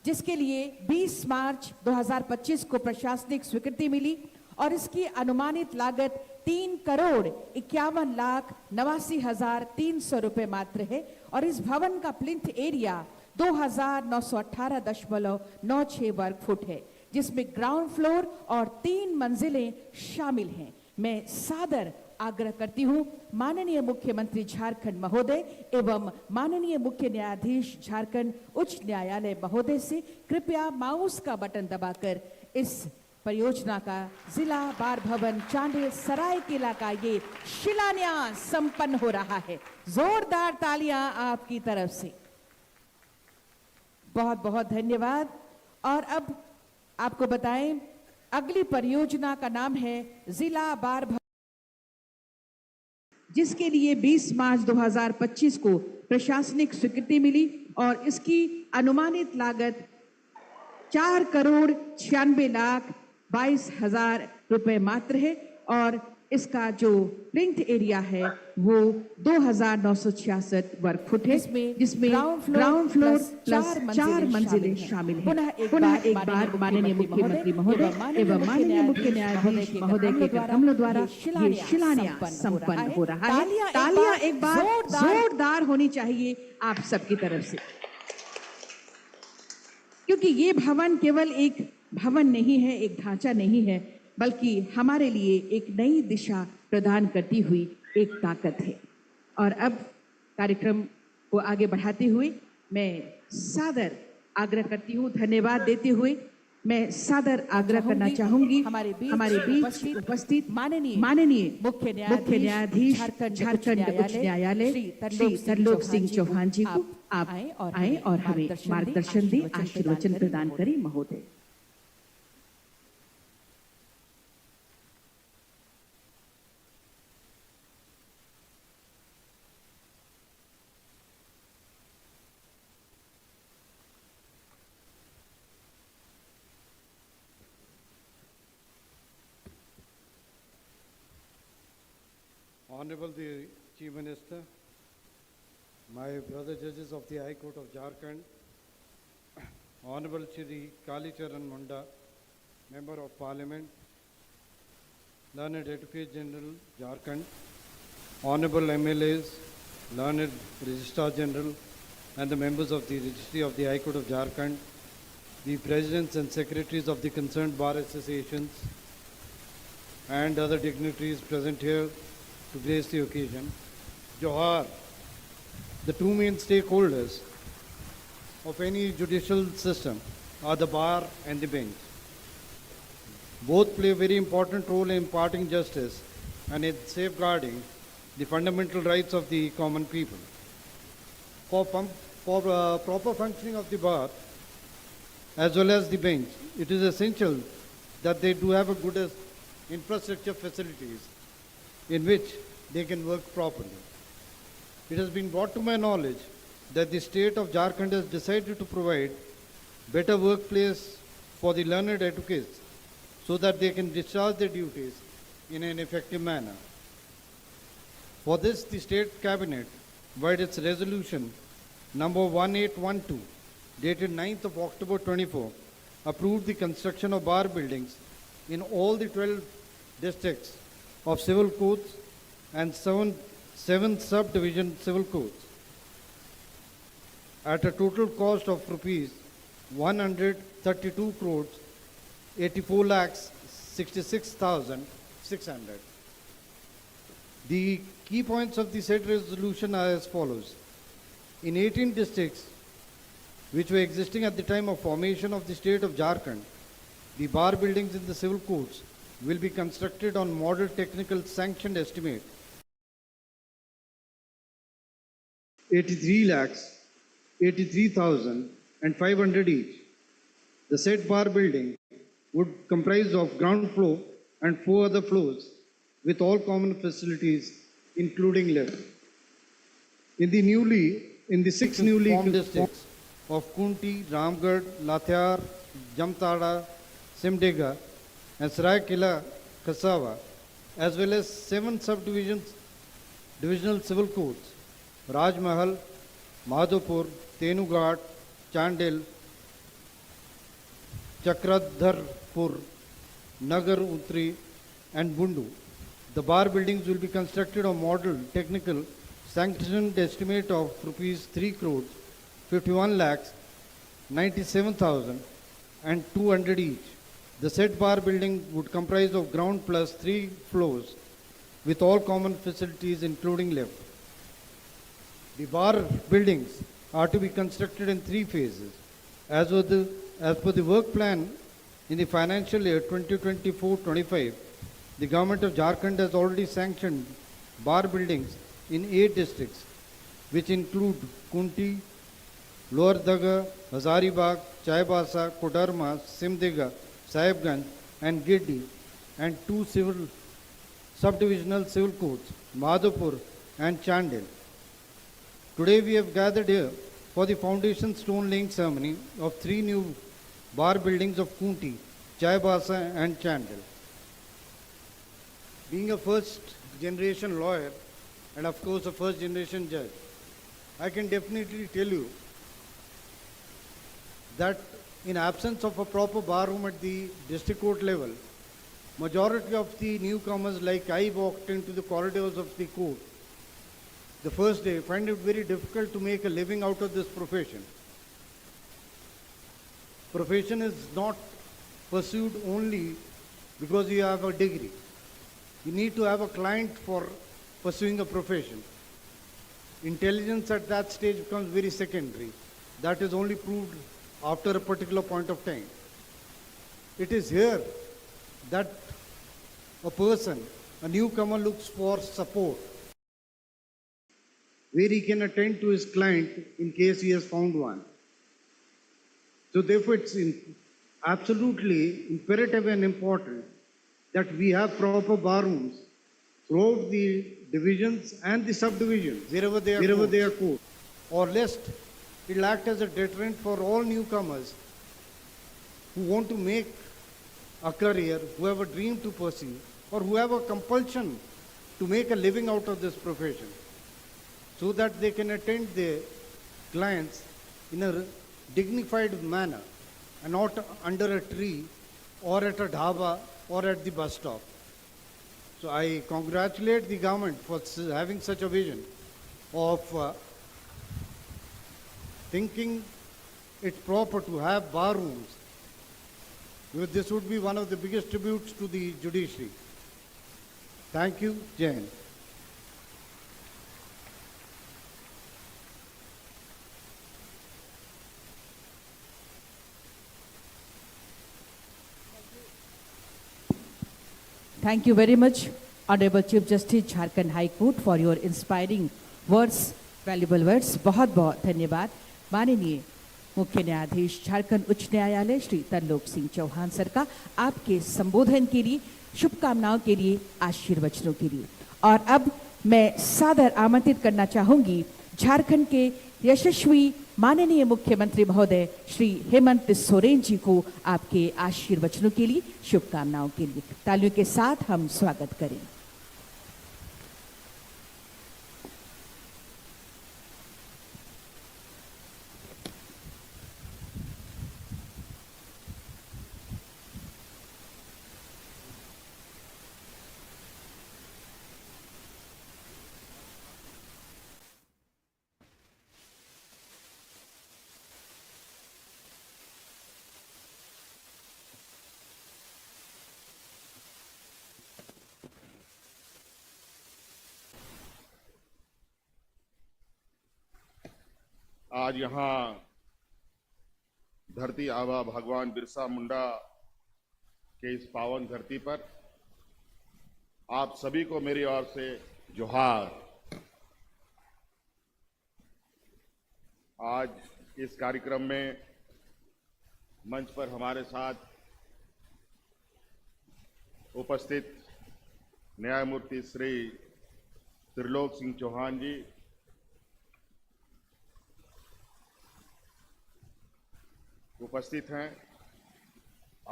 जिसके लिए 20 मार्च 2025 को प्रशासनिक स्वीकृति मिली और इसकी अनुमानित लागत 3,51,89,300 रुपए मात्र है और इस भवन का प्लिंथ एरिया 2,918.96 वर्ग फुट है, जिसमें ग्राउंड फ्लोर और 3 मंजिलें शामिल हैं। मैं सादर आग्रह करती हूं माननीय मुख्यमंत्री झारखंड महोदय एवं माननीय मुख्य न्यायाधीश झारखंड उच्च न्यायालय महोदय से कृपया माउस का बटन दबाकर इस परियोजना का जिला बार भवन चांडिल सरायकेला का ये शिलान्यास संपन्न हो रहा है। जोरदार तालियां आपकी तरफ से। बहुत बहुत धन्यवाद। और अब आपको बताएं, अगली परियोजना का नाम है जिला बार भवन, जिसके लिए 20 मार्च 2025 को प्रशासनिक स्वीकृति मिली और इसकी अनुमानित लागत 4,96,22,000 रुपए मात्र है और इसका जो प्लिंथ एरिया है वो 2,966 वर्ग फुट है, जिसमें ग्राउंड फ्लोर प्लस 4 मंजिलें शामिल हैं। पुनः एक बार माननीय मुख्यमंत्री महोदय एवं माननीय मुख्य न्यायाधीश महोदय के कमलों द्वारा ये शिलान्यास संपन्न हो रहा है। तालियां एक बार जोरदार होनी चाहिए आप सबकी तरफ से, क्योंकि ये भवन केवल एक भवन नहीं है, एक ढांचा नहीं है, बल्कि हमारे लिए एक नई दिशा प्रदान करती हुई एक ताकत है। और अब कार्यक्रम को आगे बढ़ाते हुए मैं सादर आग्रह करती हूँ, धन्यवाद देते हुए मैं सादर आग्रह करना चाहूंगी हमारे बीच उपस्थित माननीय मुख्य न्यायाधीश झारखंड उच्च न्यायालय श्री तरलोक सिंह चौहान जी को आप आए और हमें मार्गदर्शन दें, आशीर्वचन प्रदान करें महोदय। Honorable the Chief Minister, my brother judges of the High Court of Jharkhand, Honorable Shri Kali Charan Munda, Member of Parliament, Learned Advocate General Jharkhand, Honorable MLAs, Learned Registrar General, and the members of the Registry of the High Court of Jharkhand, the Presidents and Secretaries of the concerned bar associations, and other dignitaries present here to grace the occasion. Johar, the two main stakeholders of any judicial system are the bar and the bench. Both play a very important role in imparting justice and in safeguarding the fundamental rights of the common people. For proper functioning of the bar as well as the bench, it is essential that they do have a good infrastructure facilities in which they can work properly. It has been brought to my knowledge that the state of Jharkhand has decided to provide better workplace for the learned advocates so that they can discharge their duties in an effective manner. For this, the state cabinet, by its resolution number 1812, dated 9th of October 24, approved the construction of bar buildings in all the 12 districts of civil courts and seven subdivision civil courts at a total cost of rupees 132 crores 84 lakhs 66,600. The key points of the said resolution are as follows. In 18 districts which were existing at the time of formation of the state of Jharkhand, the bar buildings in the civil courts will be constructed on model technical sanctioned estimate 83 lakhs 83,500 each. The said bar building would comprise of ground floor and 4 other floors with all common facilities including lift. in the six newly formed districts of Kunti, Ramgarh, Lathyar, Jamtara, Simdega, and Saraikela, Kasawa, as well as 7 subdivisions, divisional civil courts, Rajmahal, Madhopur, Tenughat, Chandel, Chakradharpur, Nagar Utri, and Bundu. The bar buildings will be constructed on model technical sanctioned estimate of rupees 3 crores 51 lakhs 97,000 and 200 each. The said bar building would comprise of ground plus 3 floors with all common facilities including lift. The bar buildings are to be constructed in 3 phases. As per the work plan in the financial year 2024-25, the government of Jharkhand has already sanctioned bar buildings in 8 districts, which include Kunti, Lower Daga, Hazaribagh, Chaibasa, Kodarma, Simdega, Sahibganj, and Giddi, and 2 subdivisional civil courts, Madhopur and Chandel. Today we have gathered here for the foundation stone laying ceremony of 3 new bar buildings of Kunti, Chaibasa, and Chandel. Being a first generation lawyer and of course a first generation judge, I can definitely tell you that in absence of a proper bar room at the district court level, majority of the newcomers, like I, walked into the corridors of the court the first day, find it very difficult to make a living out of this profession. Profession is not pursued only because you have a degree. You need to have a client for pursuing a profession. Intelligence at that stage becomes very secondary. That is only proved after a particular point of time. It is here that a person, a newcomer, looks for support, where he can attend to his client in case he has found one. So therefore it's absolutely imperative and important that we have proper bar rooms throughout the divisions and the subdivisions, wherever they are courts, or lest it will act as a deterrent for all newcomers who want to make a career, who have a dream to pursue, or who have a compulsion to make a living out of this profession, so that they can attend their clients in a dignified manner and not under a tree or at a dhaba or at the bus stop. So I congratulate the government for having such a vision of thinking it proper to have bar rooms. Because this would be one of the biggest tributes to the judiciary. Thank you, Jai Hind. Thank you very much, Honorable Chief Justice, Jharkhand High Court, for your inspiring words, valuable words. बहुत बहुत धन्यवाद माननीय मुख्य न्यायाधीश झारखंड उच्च न्यायालय Shri Tarlok Singh Chauhan sir का आपके संबोधन के लिए, शुभकामनाओं के लिए, आशीर्वचनों के लिए। और अब मैं सादर आमंत्रित करना चाहूंगी झारखंड के यशस्वी माननीय मुख्यमंत्री महोदय श्री हेमंत सोरेन जी को आपके आशीर्वचनों के लिए, शुभकामनाओं के लिए तालियों के साथ हम स्वागत करें। आज यहाँ धरती आबा भगवान बिरसा मुंडा के इस पावन धरती पर आप सभी को मेरी ओर से जोहार। आज इस कार्यक्रम में मंच पर हमारे साथ उपस्थित न्यायमूर्ति श्री त्रिलोक सिंह चौहान जी, उपस्थित हैं।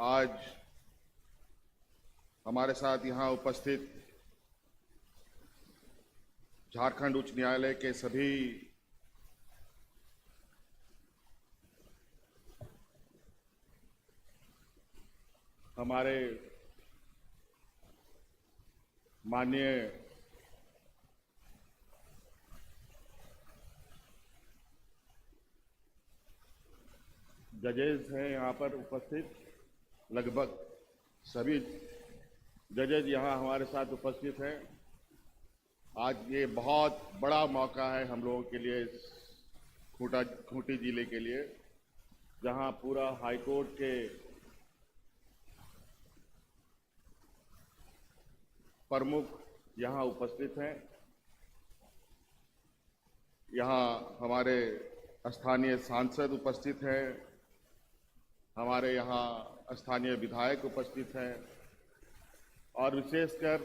आज हमारे साथ यहाँ उपस्थित झारखंड उच्च न्यायालय के सभी हमारे माननीय जजेस हैं यहाँ पर उपस्थित, लगभग सभी जजेज यहाँ हमारे साथ उपस्थित हैं। आज ये बहुत बड़ा मौका है हम लोगों के लिए, खूंटी जिले के लिए, जहाँ पूरा हाईकोर्ट के प्रमुख यहाँ उपस्थित हैं। यहाँ हमारे स्थानीय सांसद उपस्थित हैं, हमारे यहाँ स्थानीय विधायक उपस्थित हैं और विशेषकर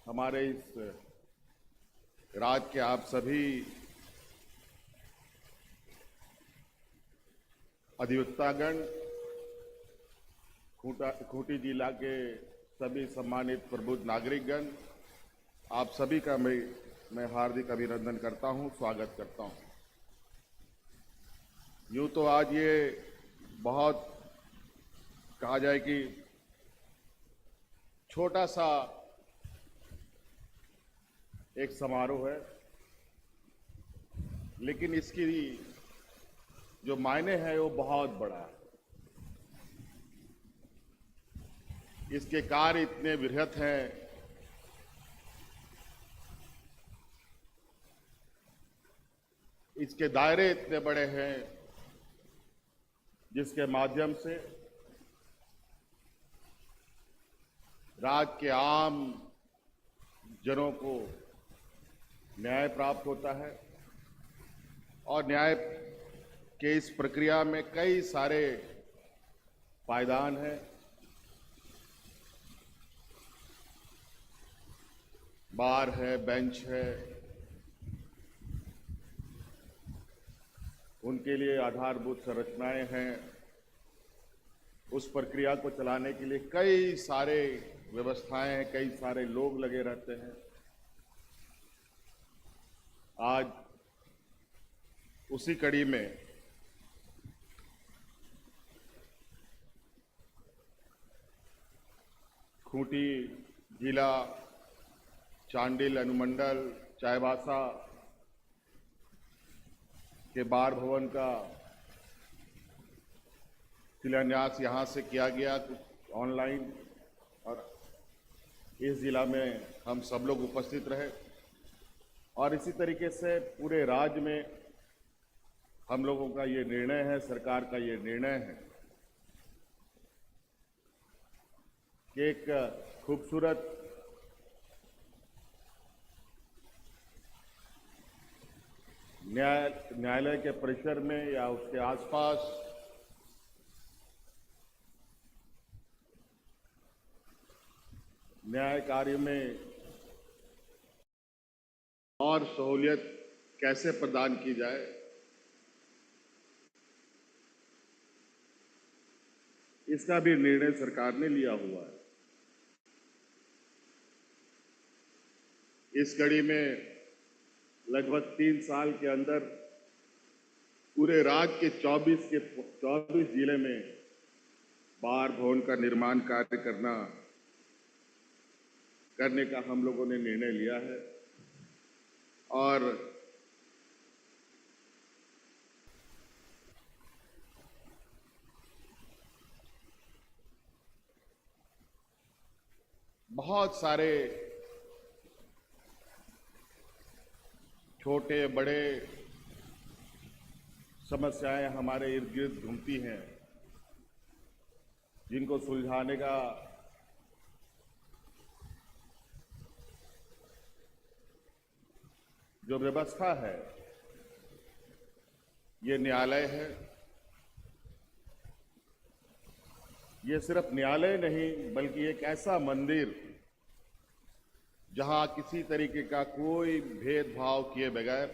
हमारे इस राज्य के आप सभी अधिवक्तागण, खूंटी जिला के सभी सम्मानित प्रबुद्ध नागरिकगण, आप सभी का मैं हार्दिक अभिनंदन करता हूं, स्वागत करता हूं। यूं तो आज ये बहुत कहा जाए कि छोटा सा एक समारोह है, लेकिन इसकी जो मायने है वो बहुत बड़ा है। इसके कार्य इतने बृहत हैं, इसके दायरे इतने बड़े हैं, जिसके माध्यम से राज्य के आम जनों को न्याय प्राप्त होता है और न्याय के इस प्रक्रिया में कई सारे पायदान हैं। बार है, बेंच है, उनके लिए आधारभूत संरचनाएं हैं। उस प्रक्रिया को चलाने के लिए कई सारे व्यवस्थाएं हैं, कई सारे लोग लगे रहते हैं। आज उसी कड़ी में खूंटी जिला, चांडिल अनुमंडल, चाईबासा के बार भवन का शिलान्यास यहाँ से किया गया, कुछ ऑनलाइन, और इस जिला में हम सब लोग उपस्थित रहे। और इसी तरीके से पूरे राज्य में हम लोगों का ये निर्णय है, सरकार का ये निर्णय है कि एक खूबसूरत न्यायालय के परिसर में या उसके आसपास न्याय कार्य में और सहूलियत कैसे प्रदान की जाए, इसका भी निर्णय सरकार ने लिया हुआ है। इस कड़ी में लगभग 3 साल के अंदर पूरे राज्य के 24 जिले में बार भवन का निर्माण कार्य करने का हम लोगों ने निर्णय लिया है। और बहुत सारे छोटे बड़े समस्याएं हमारे इर्द गिर्द घूमती हैं, जिनको सुलझाने का जो व्यवस्था है ये न्यायालय है। ये सिर्फ न्यायालय नहीं बल्कि एक ऐसा मंदिर जहां किसी तरीके का कोई भेदभाव किए बगैर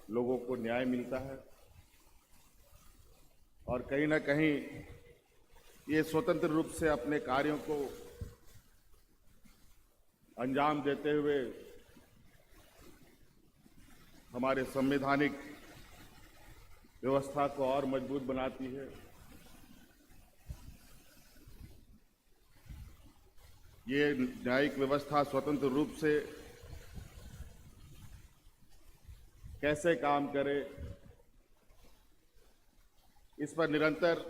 लोगों को न्याय मिलता है। और कहीं ना कहीं ये स्वतंत्र रूप से अपने कार्यों को अंजाम देते हुए हमारे संवैधानिक व्यवस्था को और मजबूत बनाती है। ये न्यायिक व्यवस्था स्वतंत्र रूप से कैसे काम करे, इस पर निरंतर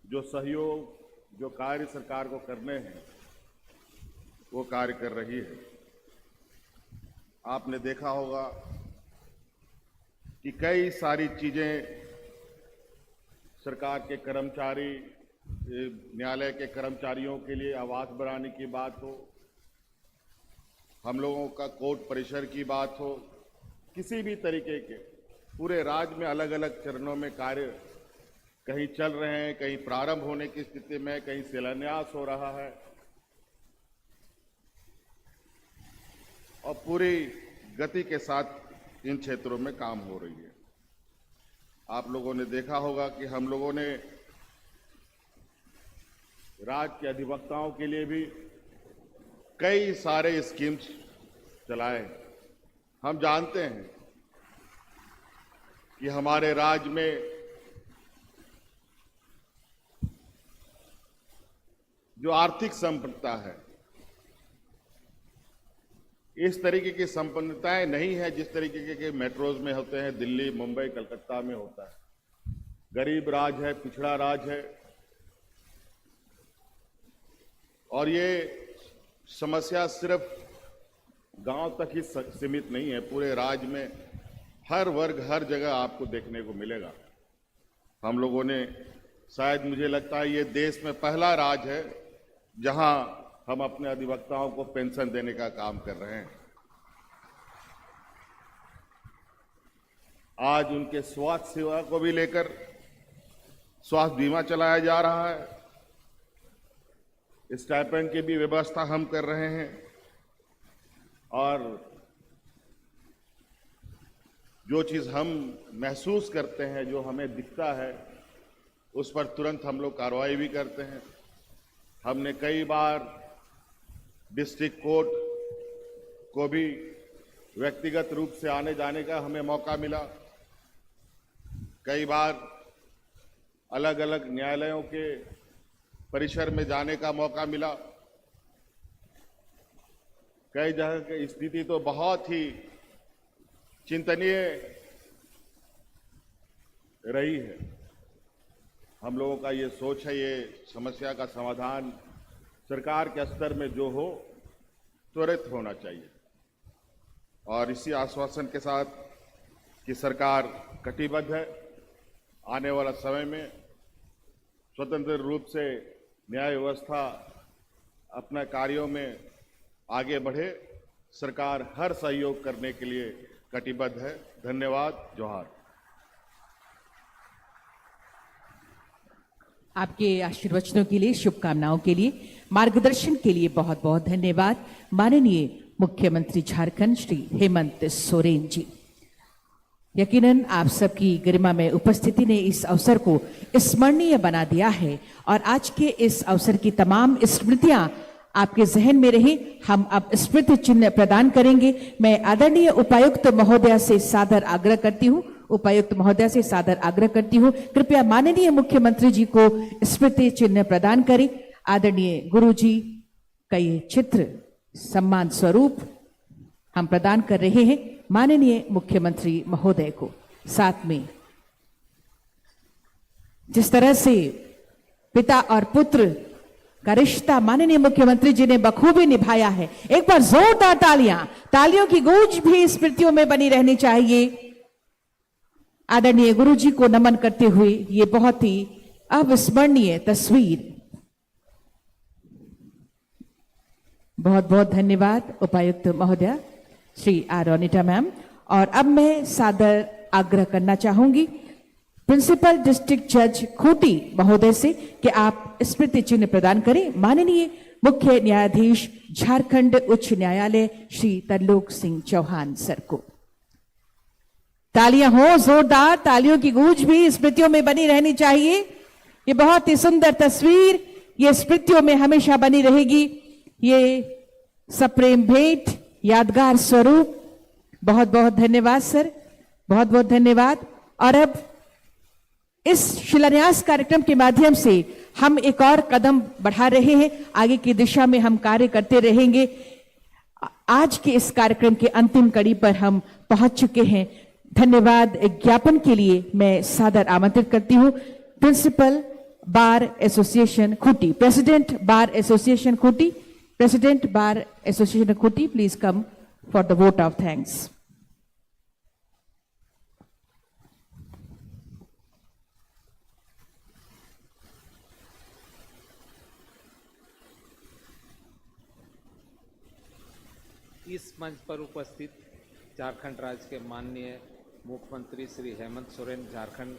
जो सहयोग, जो कार्य सरकार को करने हैं, वो कार्य कर रही है। आपने देखा होगा कि कई सारी चीजें सरकार के कर्मचारी, न्यायालय के कर्मचारियों के लिए आवास बनाने की बात हो, हम लोगों का कोर्ट परिसर की बात हो, किसी भी तरीके के पूरे राज्य में अलग अलग चरणों में कार्य कहीं चल रहे हैं, कहीं प्रारंभ होने की स्थिति में, कहीं शिलान्यास हो रहा है और पूरी गति के साथ इन क्षेत्रों में काम हो रही है। आप लोगों ने देखा होगा कि हम लोगों ने राज्य के अधिवक्ताओं के लिए भी कई सारे स्कीम्स चलाए। हम जानते हैं कि हमारे राज्य में जो आर्थिक संपन्नता है, इस तरीके की संपन्नताएं नहीं है जिस तरीके के मेट्रोज में होते हैं, दिल्ली, मुंबई, कलकत्ता में होता है। गरीब राज्य है, पिछड़ा राज्य है और ये समस्या सिर्फ गांव तक ही सीमित नहीं है, पूरे राज्य में हर वर्ग, हर जगह आपको देखने को मिलेगा। हम लोगों ने शायद, मुझे लगता है ये देश में पहला राज्य है जहां हम अपने अधिवक्ताओं को पेंशन देने का काम कर रहे हैं। आज उनके स्वास्थ्य सेवा को भी लेकर स्वास्थ्य बीमा चलाया जा रहा है, स्टाइपेंड की भी व्यवस्था हम कर रहे हैं और जो चीज हम महसूस करते हैं, जो हमें दिखता है, उस पर तुरंत हम लोग कार्रवाई भी करते हैं। हमने कई बार डिस्ट्रिक्ट कोर्ट को भी व्यक्तिगत रूप से आने जाने का हमें मौका मिला। कई बार अलग अलग न्यायालयों के परिसर में जाने का मौका मिला। कई जगह की स्थिति तो बहुत ही चिंतनीय रही है। हम लोगों का ये सोच है, ये समस्या का समाधान सरकार के स्तर में जो हो, त्वरित होना चाहिए और इसी आश्वासन के साथ कि सरकार कटिबद्ध है, आने वाला समय में स्वतंत्र रूप से न्याय व्यवस्था अपने कार्यों में आगे बढ़े। सरकार हर सहयोग करने के लिए कटिबद्ध है। धन्यवाद। जोहार। आपके आशीर्वचनों के लिए, शुभकामनाओं के लिए, मार्गदर्शन के लिए बहुत बहुत धन्यवाद माननीय मुख्यमंत्री झारखंड श्री हेमंत सोरेन जी। यकीनन आप सबकी गरिमा में उपस्थिति ने इस अवसर को स्मरणीय बना दिया है और आज के इस अवसर की तमाम स्मृतियां आपके जहन में रहे। हम अब स्मृति चिन्ह प्रदान करेंगे। मैं आदरणीय उपायुक्त महोदया से सादर आग्रह करती हूँ, उपायुक्त महोदया से सादर आग्रह करती हूँ, कृपया माननीय मुख्यमंत्री जी को स्मृति चिन्ह प्रदान करें। आदरणीय गुरु जी का ये चित्र सम्मान स्वरूप हम प्रदान कर रहे हैं माननीय मुख्यमंत्री महोदय को। साथ में जिस तरह से पिता और पुत्र का रिश्ता माननीय मुख्यमंत्री जी ने बखूबी निभाया है, एक बार जोरदार तालियां, तालियों की गूंज भी स्मृतियों में बनी रहनी चाहिए। आदरणीय गुरु जी को नमन करते हुए ये बहुत ही अविस्मरणीय तस्वीर। बहुत बहुत धन्यवाद उपायुक्त महोदया श्री आर अनिता मैम। और अब मैं सादर आग्रह करना चाहूंगी प्रिंसिपल डिस्ट्रिक्ट जज खूंटी महोदय से कि आप स्मृति चिन्ह प्रदान करें माननीय मुख्य न्यायाधीश झारखंड उच्च न्यायालय श्री तरलोक सिंह चौहान सर को। तालियां हो, जोरदार तालियों की गूंज भी स्मृतियों में बनी रहनी चाहिए। ये बहुत ही सुंदर तस्वीर ये स्मृतियों में हमेशा बनी रहेगी। ये सप्रेम भेंट, यादगार स्वरूप। बहुत बहुत धन्यवाद सर, बहुत बहुत धन्यवाद। और अब इस शिलान्यास कार्यक्रम के माध्यम से हम एक और कदम बढ़ा रहे हैं, आगे की दिशा में हम कार्य करते रहेंगे। आज के इस कार्यक्रम के अंतिम कड़ी पर हम पहुंच चुके हैं। धन्यवाद ज्ञापन के लिए मैं सादर आमंत्रित करती हूं principal bar association Khunti, president bar association Khunti, president bar association Khunti, please come for the vote of thanks. इस मंच पर उपस्थित झारखंड राज्य के माननीय मुख्यमंत्री श्री हेमंत सोरेन, झारखंड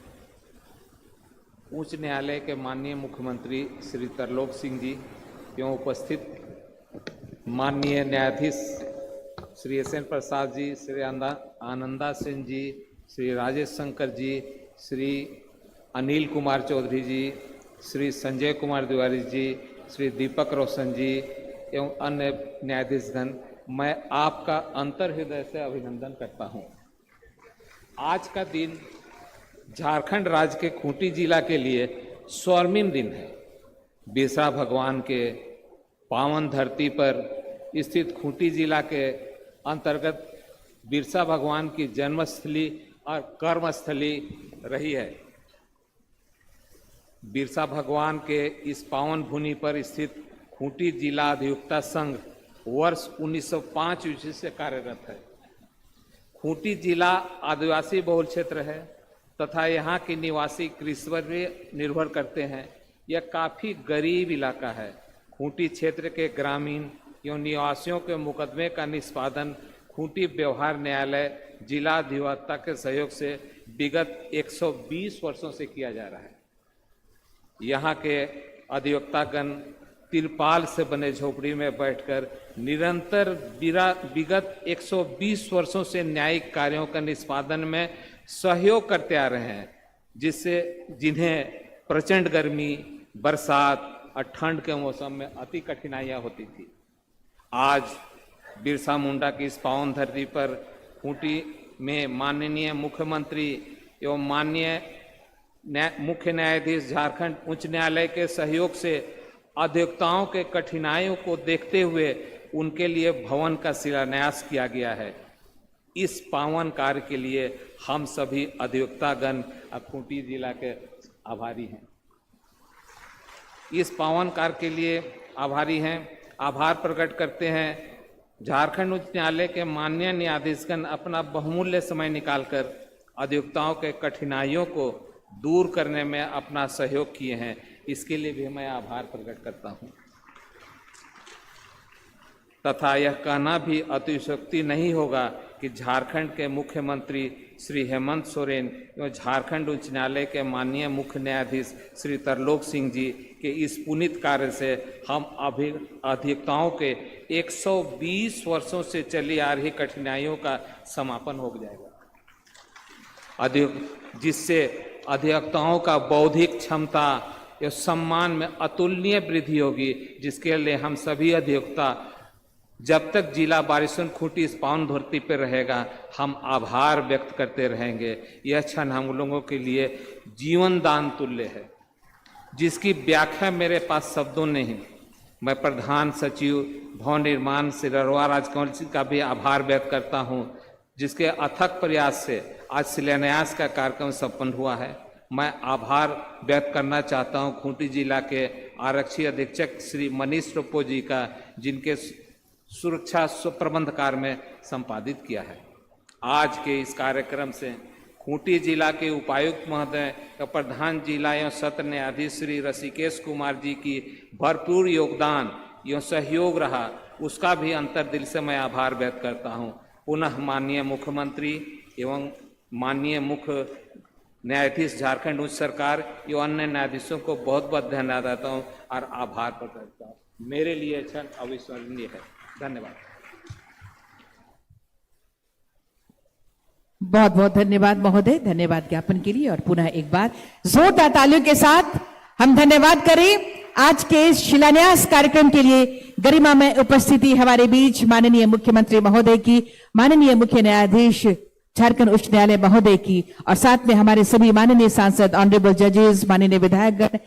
उच्च न्यायालय के माननीय मुख्यमंत्री श्री तरलोक सिंह जी एवं उपस्थित माननीय न्यायाधीश श्री एस एन प्रसाद जी, श्री आनंदा सेन जी, श्री राजेश शंकर जी, श्री अनिल कुमार चौधरी जी, श्री संजय कुमार तिवारी जी, श्री दीपक रोशन जी एवं अन्य न्यायाधीशगण, मैं आपका अंतर्हृदय से अभिनंदन करता हूं। आज का दिन झारखंड राज्य के खूंटी जिला के लिए स्वर्णिम दिन है। बिरसा भगवान के पावन धरती पर स्थित खूंटी जिला के अंतर्गत बिरसा भगवान की जन्मस्थली और कर्मस्थली रही है। बिरसा भगवान के इस पावन भूमि पर स्थित खूंटी जिला अधिवक्ता संघ वर्ष 1905 ईस्वी से कार्यरत है। खूंटी जिला आदिवासी बहुल क्षेत्र है तथा यहाँ के निवासी कृषि पर भी निर्भर करते हैं। यह काफ़ी गरीब इलाका है। खूंटी क्षेत्र के ग्रामीण एवं निवासियों के मुकदमे का निष्पादन खूंटी व्यवहार न्यायालय जिला अधिवक्ता के सहयोग से विगत 120 वर्षों से किया जा रहा है। यहाँ के अधिवक्तागण तिरपाल से बने झोपड़ी में बैठकर निरंतर विगत 120 वर्षों से न्यायिक कार्यों का निष्पादन में सहयोग करते आ रहे हैं, जिन्हें प्रचंड गर्मी, बरसात और ठंड के मौसम में अति कठिनाइयां होती थी। आज बिरसा मुंडा की इस पावन धरती पर खूंटी में माननीय मुख्यमंत्री एवं माननीय मुख्य न्यायाधीश झारखंड उच्च न्यायालय के सहयोग से अधिवक्ताओं के कठिनाइयों को देखते हुए उनके लिए भवन का शिलान्यास किया गया है। इस पावन कार्य के लिए हम सभी अधिवक्तागण खूंटी जिला के आभारी हैं। इस पावन कार्य के लिए आभारी हैं, आभार प्रकट करते हैं। झारखंड उच्च न्यायालय के माननीय न्यायाधीशगण अपना बहुमूल्य समय निकालकर अधिवक्ताओं के कठिनाइयों को दूर करने में अपना सहयोग किए हैं। इसके लिए भी मैं आभार प्रकट करता हूं तथा यह कहना भी अतिशयोक्ति नहीं होगा कि झारखंड के मुख्यमंत्री श्री हेमंत सोरेन एवं झारखंड उच्च न्यायालय के माननीय मुख्य न्यायाधीश श्री तरलोक सिंह जी के इस पुनीत कार्य से हम अधिवक्ताओं के 120 वर्षों से चली आ रही कठिनाइयों का समापन हो जाएगा, जिससे अधिवक्ताओं का बौद्धिक क्षमता या सम्मान में अतुलनीय वृद्धि होगी, जिसके लिए हम सभी अधिवक्ता जब तक जिला बारिशुन खूंटी इस पावन धरती पर रहेगा हम आभार व्यक्त करते रहेंगे। यह क्षण हम लोगों के लिए जीवन दान तुल्य है, जिसकी व्याख्या मेरे पास शब्दों नहीं। मैं प्रधान सचिव भवन निर्माण श्री ररवा राजकमल जी का भी आभार व्यक्त करता हूं, जिसके अथक प्रयास से आज शिलान्यास का कार्यक्रम संपन्न हुआ है। मैं आभार व्यक्त करना चाहता हूं खूंटी जिला के आरक्षी अधीक्षक श्री मनीष टोप्पो जी का, जिनके सुरक्षा प्रबंध कार्य में संपादित किया है। आज के इस कार्यक्रम से खूंटी जिला के उपायुक्त महोदय का प्रधान जिला एवं सत्र न्यायाधीश श्री ऋषिकेश कुमार जी की भरपूर योगदान एवं सहयोग रहा, उसका भी अंतर्दिल से मैं आभार व्यक्त करता हूं। पुनः माननीय मुख्यमंत्री एवं माननीय मुख्य न्यायाधीश झारखंड उच्च सरकार एवं अन्य न्यायाधीशों को बहुत बहुत धन्यवाद देता हूँ और आभार प्रकट करता हूँ। मेरे लिए क्षण अविस्मरणीय है। धन्यवाद। बहुत बहुत धन्यवाद महोदय, धन्यवाद ज्ञापन के लिए। और पुनः एक बार जोरदार तालियों के साथ हम धन्यवाद करें आज के इस शिलान्यास कार्यक्रम के लिए गरिमा में उपस्थिति हमारे बीच माननीय मुख्यमंत्री महोदय की, माननीय मुख्य न्यायाधीश झारखंड उच्च न्यायालय महोदय की, और साथ में हमारे सभी माननीय सांसद, ऑनरेबल जजेस, माननीय विधायकगण,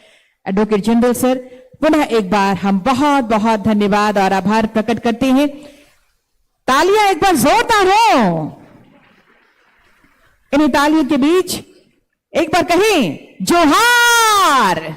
एडवोकेट जनरल सर। पुनः एक बार हम बहुत बहुत धन्यवाद और आभार प्रकट करते हैं। तालियां एक बार जोरदार हो। इन तालियों के बीच एक बार कहें जोहार।